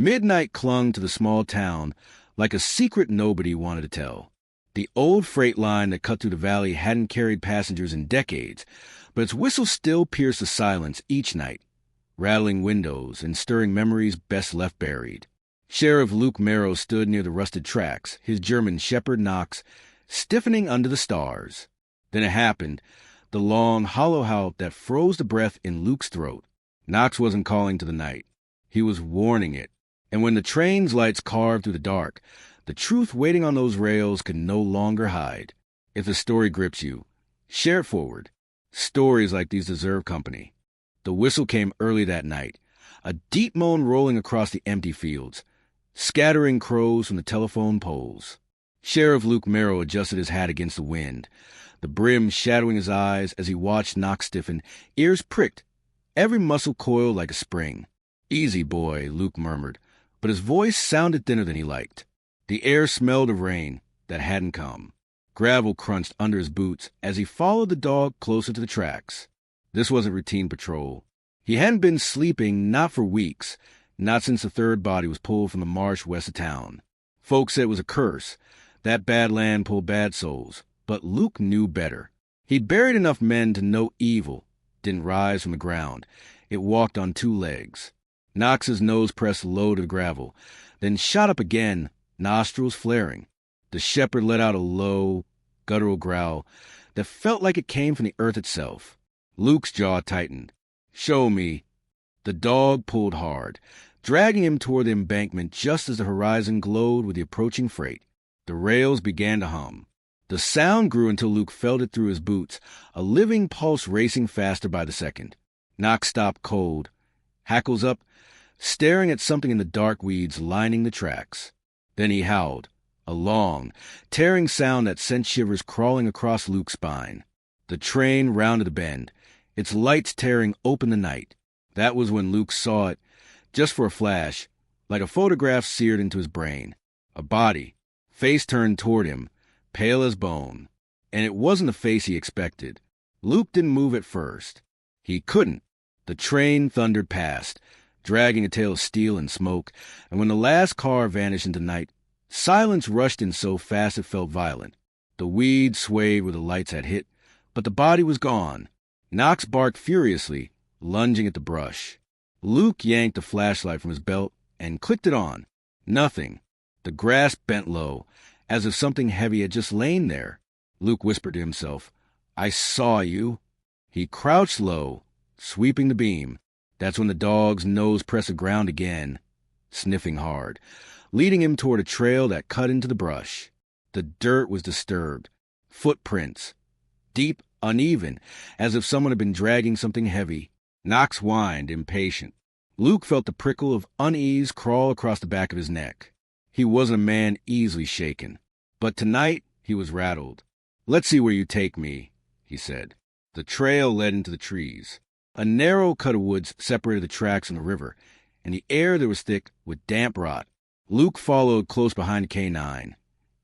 Midnight clung to the small town like a secret nobody wanted to tell. The old freight line that cut through the valley hadn't carried passengers in decades, but its whistle still pierced the silence each night, rattling windows and stirring memories best left buried. Sheriff Luke Merrow stood near the rusted tracks, his German shepherd Knox stiffening under the stars. Then it happened, the long, hollow howl that froze the breath in Luke's throat. Knox wasn't calling to the night. He was warning it. And when the train's lights carved through the dark, the truth waiting on those rails could no longer hide. If the story grips you, share it forward. Stories like these deserve company. The whistle came early that night, a deep moan rolling across the empty fields, scattering crows from the telephone poles. Sheriff Luke Merrow adjusted his hat against the wind, the brim shadowing his eyes as he watched Knox stiffen, ears pricked, every muscle coiled like a spring. "Easy, boy," Luke murmured, but his voice sounded thinner than he liked. The air smelled of rain that hadn't come. Gravel crunched under his boots as he followed the dog closer to the tracks. This wasn't routine patrol. He hadn't been sleeping, not for weeks, not since the third body was pulled from the marsh west of town. Folks said it was a curse. That bad land pulled bad souls. But Luke knew better. He'd buried enough men to know evil didn't rise from the ground. It walked on two legs. Knox's nose pressed low to the gravel, then shot up again, nostrils flaring. The shepherd let out a low, guttural growl that felt like it came from the earth itself. Luke's jaw tightened. "Show me." The dog pulled hard, dragging him toward the embankment just as the horizon glowed with the approaching freight. The rails began to hum. The sound grew until Luke felt it through his boots, a living pulse racing faster by the second. Knox stopped cold, hackles up, staring at something in the dark weeds lining the tracks. Then he howled, a long, tearing sound that sent shivers crawling across Luke's spine. The train rounded the bend, its lights tearing open the night. That was when Luke saw it, just for a flash, like a photograph seared into his brain. A body, face turned toward him, pale as bone. And it wasn't the face he expected. Luke didn't move at first. He couldn't. The train thundered past, dragging a tail of steel and smoke, and when the last car vanished into night, silence rushed in so fast it felt violent. The weeds swayed where the lights had hit, but the body was gone. Knox barked furiously, lunging at the brush. Luke yanked the flashlight from his belt and clicked it on. Nothing. The grass bent low, as if something heavy had just lain there. Luke whispered to himself, "I saw you." He crouched low, sweeping the beam. That's when the dog's nose pressed the ground again, sniffing hard, leading him toward a trail that cut into the brush. The dirt was disturbed. Footprints. Deep, uneven, as if someone had been dragging something heavy. Knox whined, impatient. Luke felt the prickle of unease crawl across the back of his neck. He wasn't a man easily shaken. But tonight, he was rattled. "Let's see where you take me," he said. The trail led into the trees. A narrow cut of woods separated the tracks from the river, and the air there was thick with damp rot. Luke followed close behind the K9,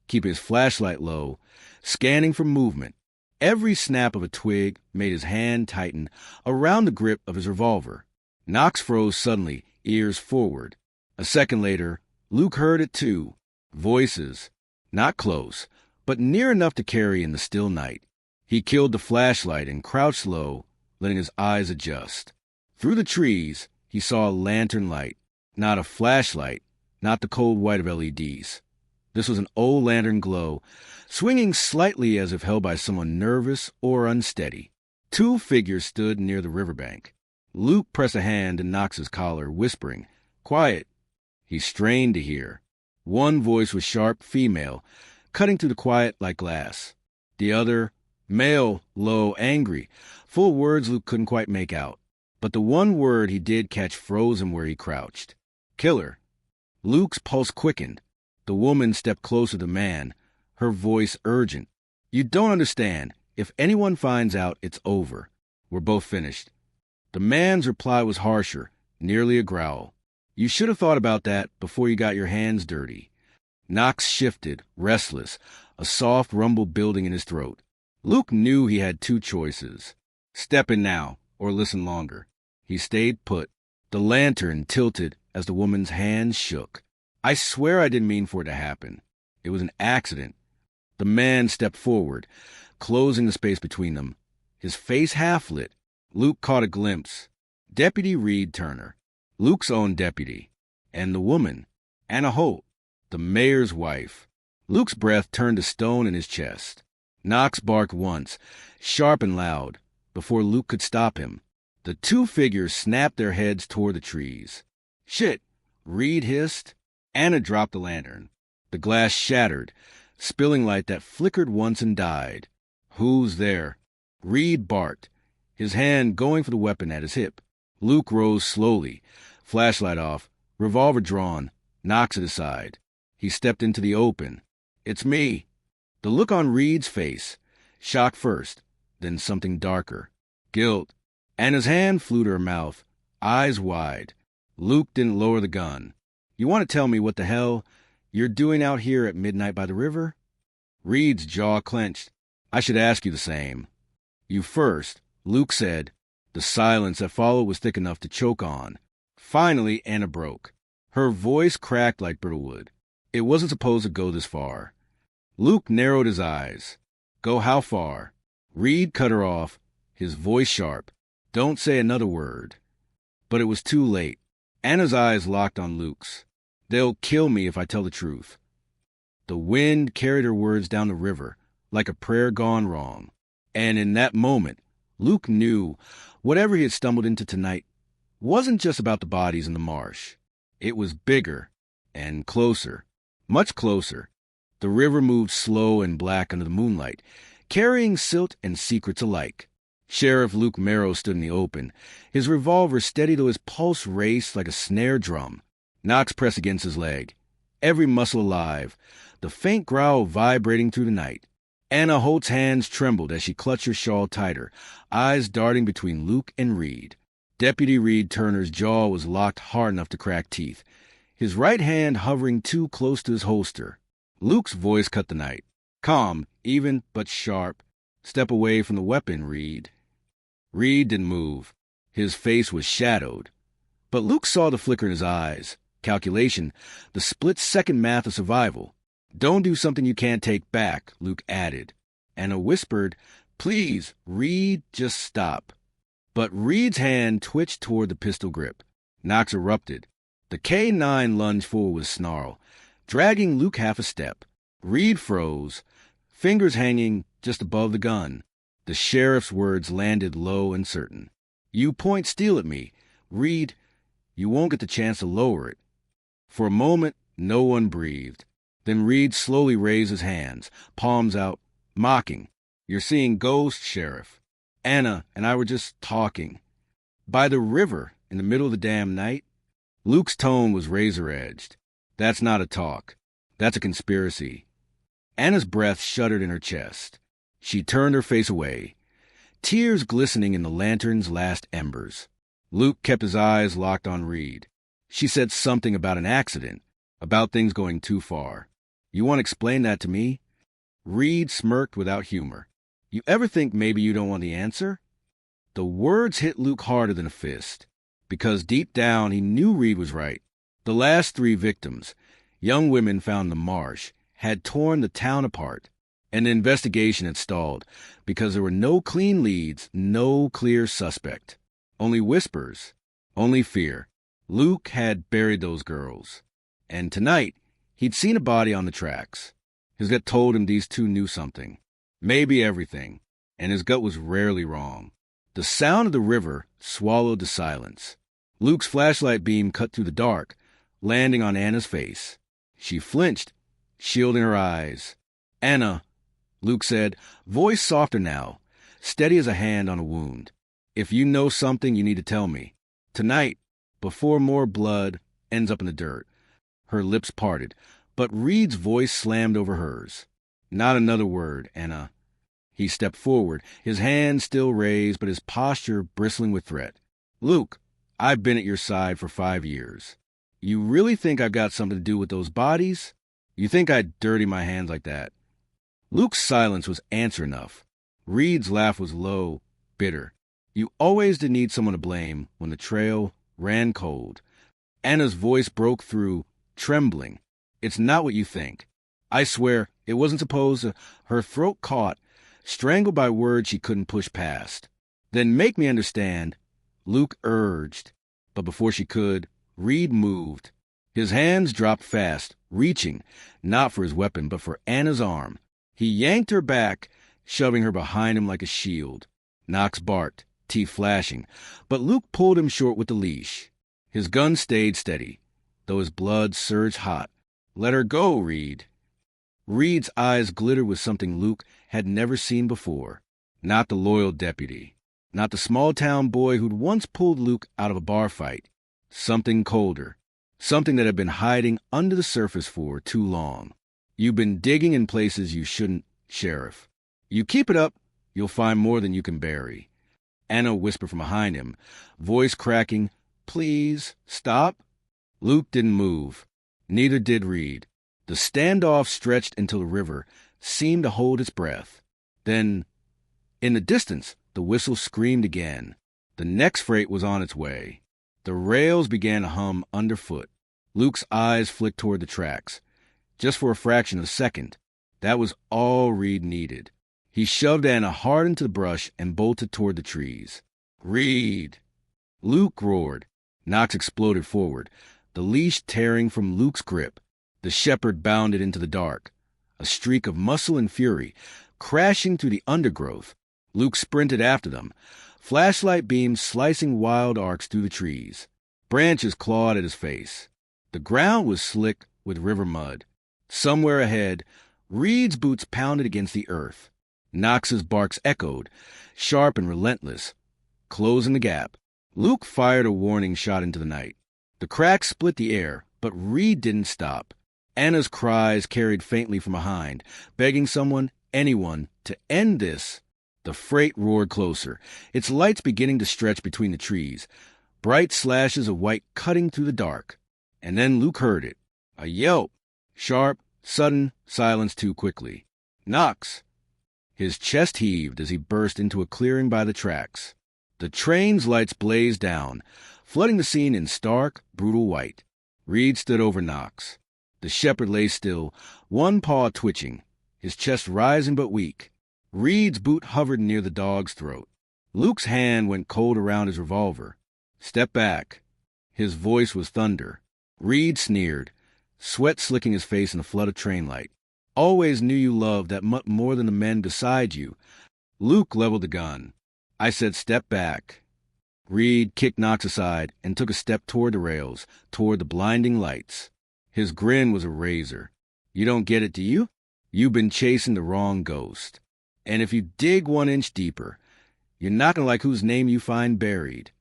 keeping his flashlight low, scanning for movement. Every snap of a twig made his hand tighten around the grip of his revolver. Knox froze suddenly, ears forward. A second later, Luke heard it too. Voices. Not close, but near enough to carry in the still night. He killed the flashlight and crouched low, letting his eyes adjust. Through the trees, he saw a lantern light. Not a flashlight, not the cold white of LEDs. This was an old lantern glow, swinging slightly as if held by someone nervous or unsteady. Two figures stood near the riverbank. Luke pressed a hand in Knox's collar, whispering, "Quiet." He strained to hear. One voice was sharp, female, cutting through the quiet like glass. The other, male, low, angry, full of words Luke couldn't quite make out. But the one word he did catch froze him where he crouched. "Killer." Luke's pulse quickened. The woman stepped closer to the man, her voice urgent. "You don't understand. If anyone finds out, it's over. We're both finished." The man's reply was harsher, nearly a growl. "You should have thought about that before you got your hands dirty." Knox shifted, restless, a soft rumble building in his throat. Luke knew he had two choices. Step in now, or listen longer. He stayed put. The lantern tilted as the woman's hands shook. "I swear I didn't mean for it to happen. It was an accident." The man stepped forward, closing the space between them, his face half lit. Luke caught a glimpse. Deputy Reed Turner, Luke's own deputy, and the woman, Anna Holt, the mayor's wife. Luke's breath turned to stone in his chest. Knox barked once, sharp and loud, before Luke could stop him. The two figures snapped their heads toward the trees. "Shit!" Reed hissed. Anna dropped the lantern. The glass shattered, spilling light that flickered once and died. "Who's there?" Reed barked, his hand going for the weapon at his hip. Luke rose slowly, flashlight off, revolver drawn, Knox at his side. He stepped into the open. "It's me." The look on Reed's face, shock first, then something darker. Guilt. Anna's hand flew to her mouth, eyes wide. Luke didn't lower the gun. "You want to tell me what the hell you're doing out here at midnight by the river?" Reed's jaw clenched. "I should ask you the same." "You first," Luke said. The silence that followed was thick enough to choke on. Finally, Anna broke. Her voice cracked like brittle wood. It wasn't supposed to go this far. Luke narrowed his eyes. "Go how far?" Reed cut her off, his voice sharp. "Don't say another word." But it was too late. Anna's eyes locked on Luke's. "They'll kill me if I tell the truth." The wind carried her words down the river, like a prayer gone wrong. And in that moment, Luke knew whatever he had stumbled into tonight wasn't just about the bodies in the marsh. It was bigger and closer, much closer. The river moved slow and black under the moonlight, carrying silt and secrets alike. Sheriff Luke Merrow stood in the open, his revolver steady though his pulse raced like a snare drum. Knox pressed against his leg, every muscle alive, the faint growl vibrating through the night. Anna Holt's hands trembled as she clutched her shawl tighter, eyes darting between Luke and Reed. Deputy Reed Turner's jaw was locked hard enough to crack teeth, his right hand hovering too close to his holster. Luke's voice cut the night. "Calm, even, but sharp. Step away from the weapon, Reed." Reed didn't move. His face was shadowed. But Luke saw the flicker in his eyes. Calculation, the split-second math of survival. "Don't do something you can't take back," Luke added. Anna whispered, "Please, Reed, just stop." But Reed's hand twitched toward the pistol grip. Knox erupted. The K9 lunged forward with a snarl, dragging Luke half a step. Reed froze, fingers hanging just above the gun. The sheriff's words landed low and certain. "You point steel at me. Reed, you won't get the chance to lower it." For a moment, no one breathed. Then Reed slowly raised his hands, palms out, mocking. "You're seeing ghosts, Sheriff. Anna and I were just talking. By the river, in the middle of the damn night." Luke's tone was razor-edged. "That's not a talk. That's a conspiracy." Anna's breath shuddered in her chest. She turned her face away, tears glistening in the lantern's last embers. Luke kept his eyes locked on Reed. She said something about an accident, about things going too far. "You want to explain that to me?" Reed smirked without humor. "You ever think maybe you don't want the answer?" The words hit Luke harder than a fist, because deep down he knew Reed was right. The last 3 victims, young women found in the marsh, had torn the town apart, and the investigation had stalled because there were no clean leads, no clear suspect. Only whispers, only fear. Luke had buried those girls, and tonight he'd seen a body on the tracks. His gut told him these two knew something, maybe everything, and his gut was rarely wrong. The sound of the river swallowed the silence. Luke's flashlight beam cut through the dark, landing on Anna's face. She flinched, shielding her eyes. "Anna," Luke said, voice softer now, steady as a hand on a wound. "If you know something, you need to tell me. Tonight, before more blood ends up in the dirt." Her lips parted, but Reed's voice slammed over hers. "Not another word, Anna." He stepped forward, his hand still raised, but his posture bristling with threat. "Luke, I've been at your side for 5 years. You really think I've got something to do with those bodies? You think I'd dirty my hands like that?" Luke's silence was answer enough. Reed's laugh was low, bitter. "You always did need someone to blame when the trail ran cold." Anna's voice broke through, trembling. "It's not what you think. I swear, it wasn't supposed to." Her throat caught, strangled by words she couldn't push past. "Then make me understand," Luke urged. But before she could, Reed moved. His hands dropped fast, reaching, not for his weapon, but for Anna's arm. He yanked her back, shoving her behind him like a shield. Knox barked, teeth flashing, but Luke pulled him short with the leash. His gun stayed steady, though his blood surged hot. "Let her go, Reed." Reed's eyes glittered with something Luke had never seen before. Not the loyal deputy. Not the small-town boy who'd once pulled Luke out of a bar fight. Something colder. Something that had been hiding under the surface for too long. "You've been digging in places you shouldn't, Sheriff. You keep it up, you'll find more than you can bury." Anna whispered from behind him, voice cracking, "Please, stop." Luke didn't move. Neither did Reed. The standoff stretched until the river seemed to hold its breath. Then, in the distance, the whistle screamed again. The next freight was on its way. The rails began to hum underfoot. Luke's eyes flicked toward the tracks. Just for a fraction of a second. That was all Reed needed. He shoved Anna hard into the brush and bolted toward the trees. "Reed!" Luke roared. Knox exploded forward, the leash tearing from Luke's grip. The shepherd bounded into the dark, a streak of muscle and fury, crashing through the undergrowth. Luke sprinted after them, flashlight beams slicing wild arcs through the trees. Branches clawed at his face. The ground was slick with river mud. Somewhere ahead, Reed's boots pounded against the earth. Knox's barks echoed, sharp and relentless, closing the gap. Luke fired a warning shot into the night. The cracks split the air, but Reed didn't stop. Anna's cries carried faintly from behind, begging someone, anyone, to end this. The freight roared closer, its lights beginning to stretch between the trees, bright slashes of white cutting through the dark. And then Luke heard it. A yelp. Sharp, sudden, silenced too quickly. "Knox!" His chest heaved as he burst into a clearing by the tracks. The train's lights blazed down, flooding the scene in stark, brutal white. Reed stood over Knox. The shepherd lay still, one paw twitching, his chest rising but weak. Reed's boot hovered near the dog's throat. Luke's hand went cold around his revolver. "Step back." His voice was thunder. Reed sneered, sweat slicking his face in a flood of train light. "Always knew you loved that much more than the men beside you." Luke leveled the gun. "I said step back." Reed kicked Knox aside and took a step toward the rails, toward the blinding lights. His grin was a razor. "You don't get it, do you? You've been chasing the wrong ghost. And if you dig 1 inch deeper, you're not going to like whose name you find buried."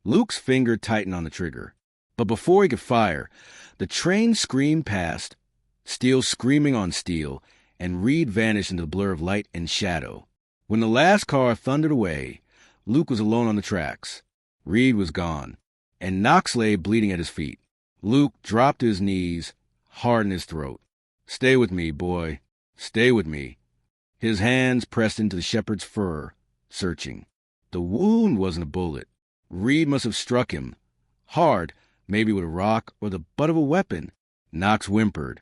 Luke's finger tightened on the trigger. But before he could fire, the train screamed past, steel screaming on steel, and Reed vanished into the blur of light and shadow. When the last car thundered away, Luke was alone on the tracks. Reed was gone, and Knox lay bleeding at his feet. Luke dropped to his knees, hard in his throat. "Stay with me, boy. Stay with me." His hands pressed into the shepherd's fur, searching. The wound wasn't a bullet. Reed must have struck him. Hard, maybe with a rock or the butt of a weapon. Knox whimpered,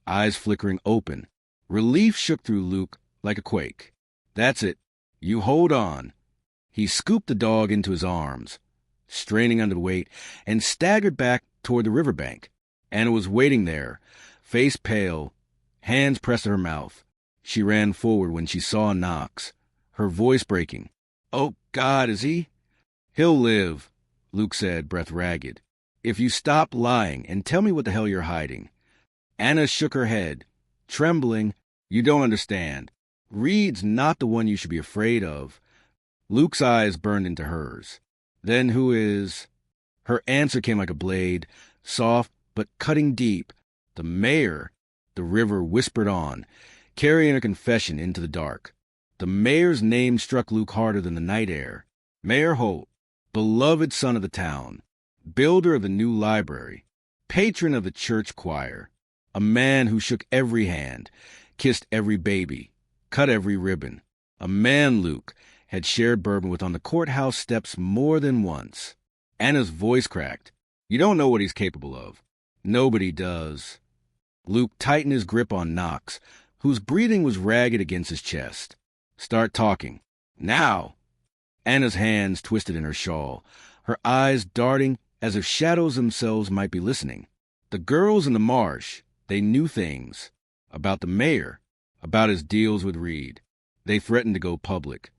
eyes flickering open. Relief shook through Luke like a quake. "That's it. You hold on." He scooped the dog into his arms, straining under the weight, and staggered back toward the riverbank. Anna was waiting there, face pale, hands pressed to her mouth. She ran forward when she saw Knox, her voice breaking. "Oh, God, is he?" "He'll live," Luke said, breath ragged. "If you stop lying and tell me what the hell you're hiding." Anna shook her head, trembling. "You don't understand. Reed's not the one you should be afraid of." Luke's eyes burned into hers. "Then who is?" Her answer came like a blade, soft but cutting deep. "The mayor," the river whispered on, carrying a confession into the dark. The mayor's name struck Luke harder than the night air. Mayor Holt, beloved son of the town, builder of the new library, patron of the church choir, a man who shook every hand, kissed every baby, cut every ribbon. A man Luke had shared bourbon with on the courthouse steps more than once. Anna's voice cracked. You don't know what he's capable of. Nobody does. Luke tightened his grip on Knox, whose breathing was ragged against his chest. Start talking. Now! Anna's hands twisted in her shawl, her eyes darting as if shadows themselves might be listening. The girls in the marsh, they knew things. About the mayor, about his deals with Reed. They threatened to go public.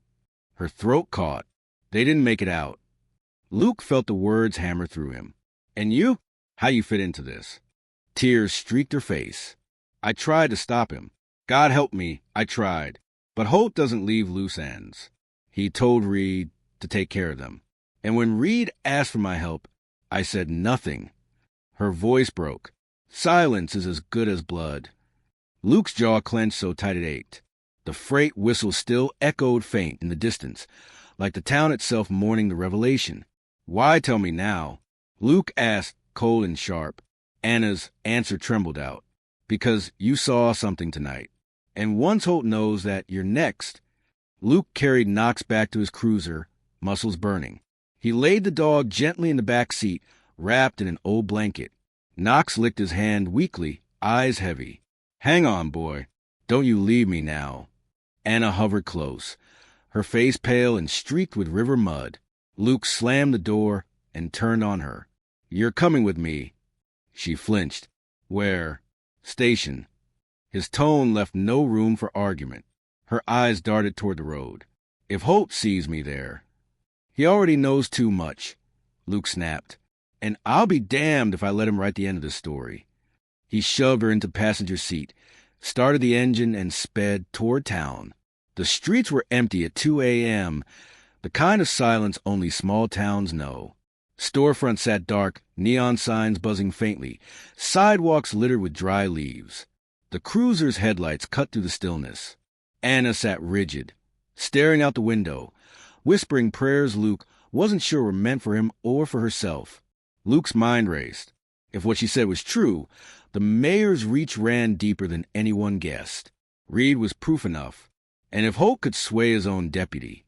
Her throat caught. They didn't make it out. Luke felt the words hammer through him. And you? How you fit into this? Tears streaked her face. I tried to stop him. God help me, I tried. But Holt doesn't leave loose ends. He told Reed to take care of them. And when Reed asked for my help, I said nothing. Her voice broke. Silence is as good as blood. Luke's jaw clenched so tight it ached. The freight whistle still echoed faint in the distance, like the town itself mourning the revelation. Why tell me now? Luke asked, cold and sharp. Anna's answer trembled out. Because you saw something tonight. And once Holt knows that you're next. Luke carried Knox back to his cruiser, muscles burning. He laid the dog gently in the back seat, wrapped in an old blanket. Knox licked his hand weakly, eyes heavy. Hang on, boy. Don't you leave me now. Anna hovered close, her face pale and streaked with river mud. Luke slammed the door and turned on her. You're coming with me. She flinched. Where? Station. His tone left no room for argument. Her eyes darted toward the road. If Holt sees me there. He already knows too much, Luke snapped. And I'll be damned if I let him write the end of the story. He shoved her into the passenger seat, started the engine, and sped toward town. The streets were empty at 2 a.m., the kind of silence only small towns know. Storefronts sat dark, neon signs buzzing faintly, sidewalks littered with dry leaves. The cruiser's headlights cut through the stillness. Anna sat rigid, staring out the window, whispering prayers Luke wasn't sure were meant for him or for herself. Luke's mind raced. If what she said was true, the mayor's reach ran deeper than anyone guessed. Reed was proof enough. And if Holt could sway his own deputy,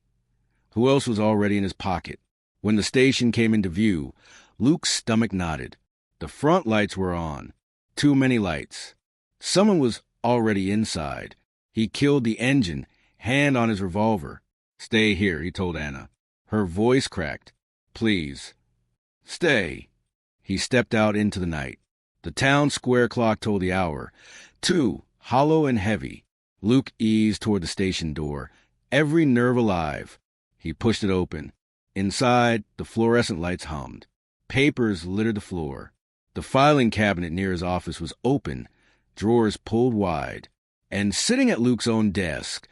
who else was already in his pocket? When the station came into view, Luke's stomach knotted. The front lights were on. Too many lights. Someone was already inside. He killed the engine, hand on his revolver. Stay here, he told Anna. Her voice cracked. Please. Stay. He stepped out into the night. The town square clock told the hour. 2, hollow and heavy. Luke eased toward the station door, every nerve alive. He pushed it open. Inside, the fluorescent lights hummed. Papers littered the floor. The filing cabinet near his office was open, drawers pulled wide. And sitting at Luke's own desk,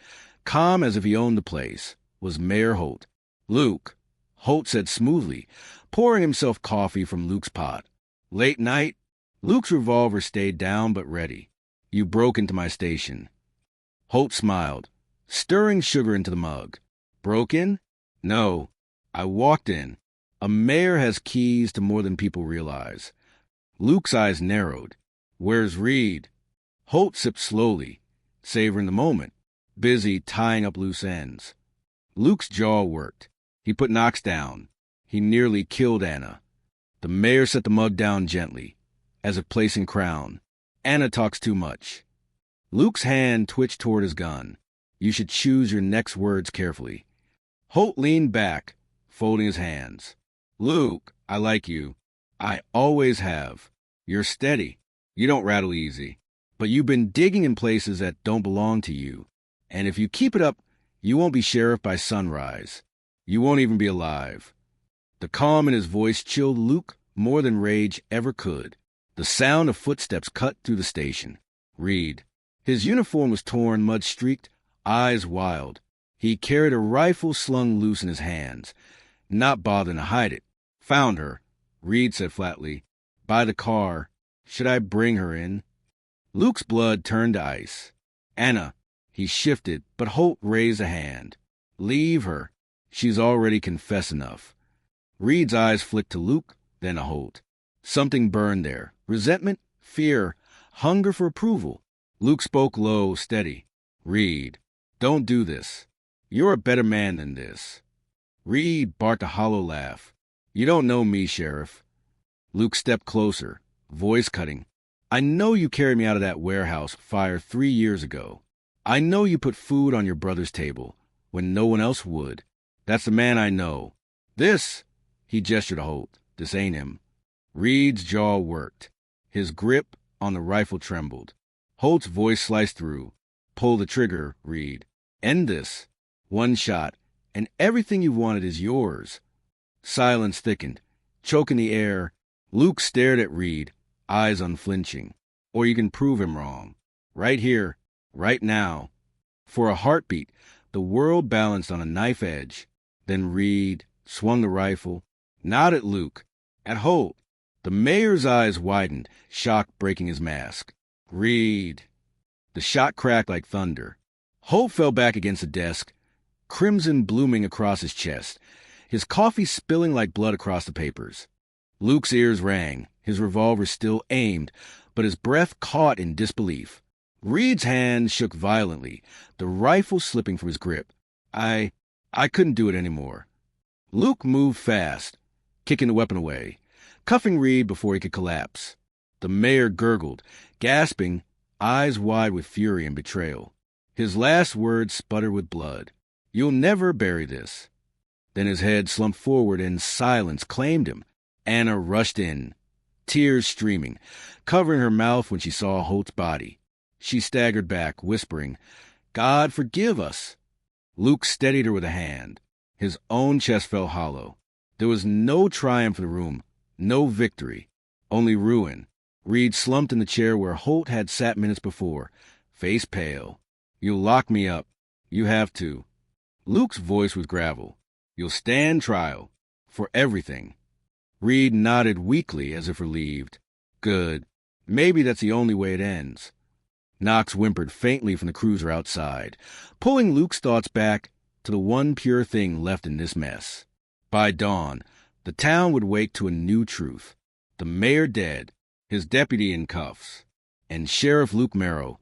calm as if he owned the place, was Mayor Holt. Luke, Holt said smoothly, pouring himself coffee from Luke's pot. Late night? Luke's revolver stayed down but ready. You broke into my station. Holt smiled, stirring sugar into the mug. Broke in? No. I walked in. A mayor has keys to more than people realize. Luke's eyes narrowed. Where's Reed? Holt sipped slowly, savoring the moment, busy tying up loose ends. Luke's jaw worked. He put Knox down. He nearly killed Anna. The mayor set the mug down gently, as if placing crown. Anna talks too much. Luke's hand twitched toward his gun. You should choose your next words carefully. Holt leaned back, folding his hands. Luke, I like you. I always have. You're steady. You don't rattle easy. But you've been digging in places that don't belong to you. And if you keep it up, you won't be sheriff by sunrise. You won't even be alive. The calm in his voice chilled Luke more than rage ever could. The sound of footsteps cut through the station. Reed. His uniform was torn, mud-streaked, eyes wild. He carried a rifle slung loose in his hands, not bothering to hide it. Found her, Reed said flatly. By the car. Should I bring her in? Luke's blood turned to ice. Anna. He shifted, but Holt raised a hand. Leave her. She's already confessed enough. Reed's eyes flicked to Luke, then to Holt. Something burned there. Resentment, fear, hunger for approval. Luke spoke low, steady. Reed, don't do this. You're a better man than this. Reed barked a hollow laugh. You don't know me, Sheriff. Luke stepped closer, voice cutting. I know you carried me out of that warehouse fire 3 years ago. I know you put food on your brother's table when no one else would. That's the man I know. This, he gestured to Holt, this ain't him. Reed's jaw worked. His grip on the rifle trembled. Holt's voice sliced through. Pull the trigger, Reed. End this. One shot, and everything you've wanted is yours. Silence thickened, choking the air. Luke stared at Reed, eyes unflinching. Or you can prove him wrong. Right here, right now. For a heartbeat, the world balanced on a knife edge. Then Reed swung the rifle, not at Luke, at Holt. The mayor's eyes widened, shock breaking his mask. Reed. The shot cracked like thunder. Holt fell back against the desk, crimson blooming across his chest, his coffee spilling like blood across the papers. Luke's ears rang, his revolver still aimed, but his breath caught in disbelief. Reed's hand shook violently, the rifle slipping from his grip. I couldn't do it anymore. Luke moved fast, kicking the weapon away, cuffing Reed before he could collapse. The mayor gurgled, gasping, eyes wide with fury and betrayal. His last words sputtered with blood. You'll never bury this. Then his head slumped forward and silence claimed him. Anna rushed in, tears streaming, covering her mouth when she saw Holt's body. She staggered back, whispering, God forgive us. Luke steadied her with a hand. His own chest felt hollow. There was no triumph in the room, no victory, only ruin. Reed slumped in the chair where Holt had sat minutes before, face pale. You'll lock me up. You have to. Luke's voice was gravel. You'll stand trial. For everything. Reed nodded weakly as if relieved. Good. Maybe that's the only way it ends. Knox whimpered faintly from the cruiser outside, pulling Luke's thoughts back to the one pure thing left in this mess. By dawn, the town would wake to a new truth. The mayor dead, his deputy in cuffs, and Sheriff Luke Merrow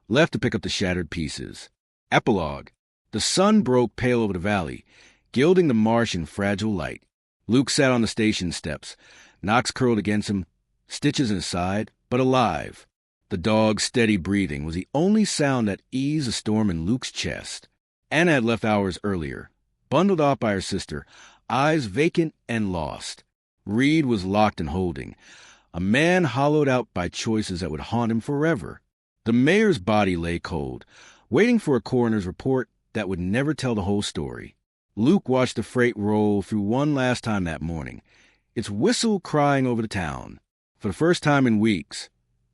left to pick up the shattered pieces. Epilogue. The sun broke pale over the valley, gilding the marsh in fragile light. Luke sat on the station steps, Knox curled against him, stitches in his side, but alive. The dog's steady breathing was the only sound that eased the storm in Luke's chest. Anna had left hours earlier, bundled off by her sister, eyes vacant and lost. Reed was locked and holding, a man hollowed out by choices that would haunt him forever. The mayor's body lay cold, waiting for a coroner's report that would never tell the whole story. Luke watched the freight roll through one last time that morning, its whistle crying over the town. For the first time in weeks,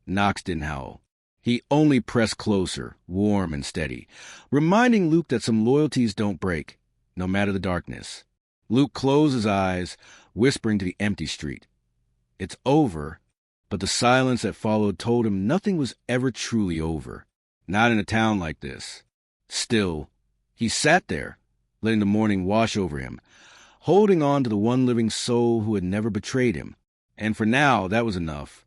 Knox didn't howl. He only pressed closer, warm and steady, reminding Luke that some loyalties don't break, no matter the darkness. Luke closed his eyes, whispering to the empty street. It's over, but the silence that followed told him nothing was ever truly over. Not in a town like this. Still, he sat there, letting the morning wash over him, holding on to the one living soul who had never betrayed him. And for now, that was enough.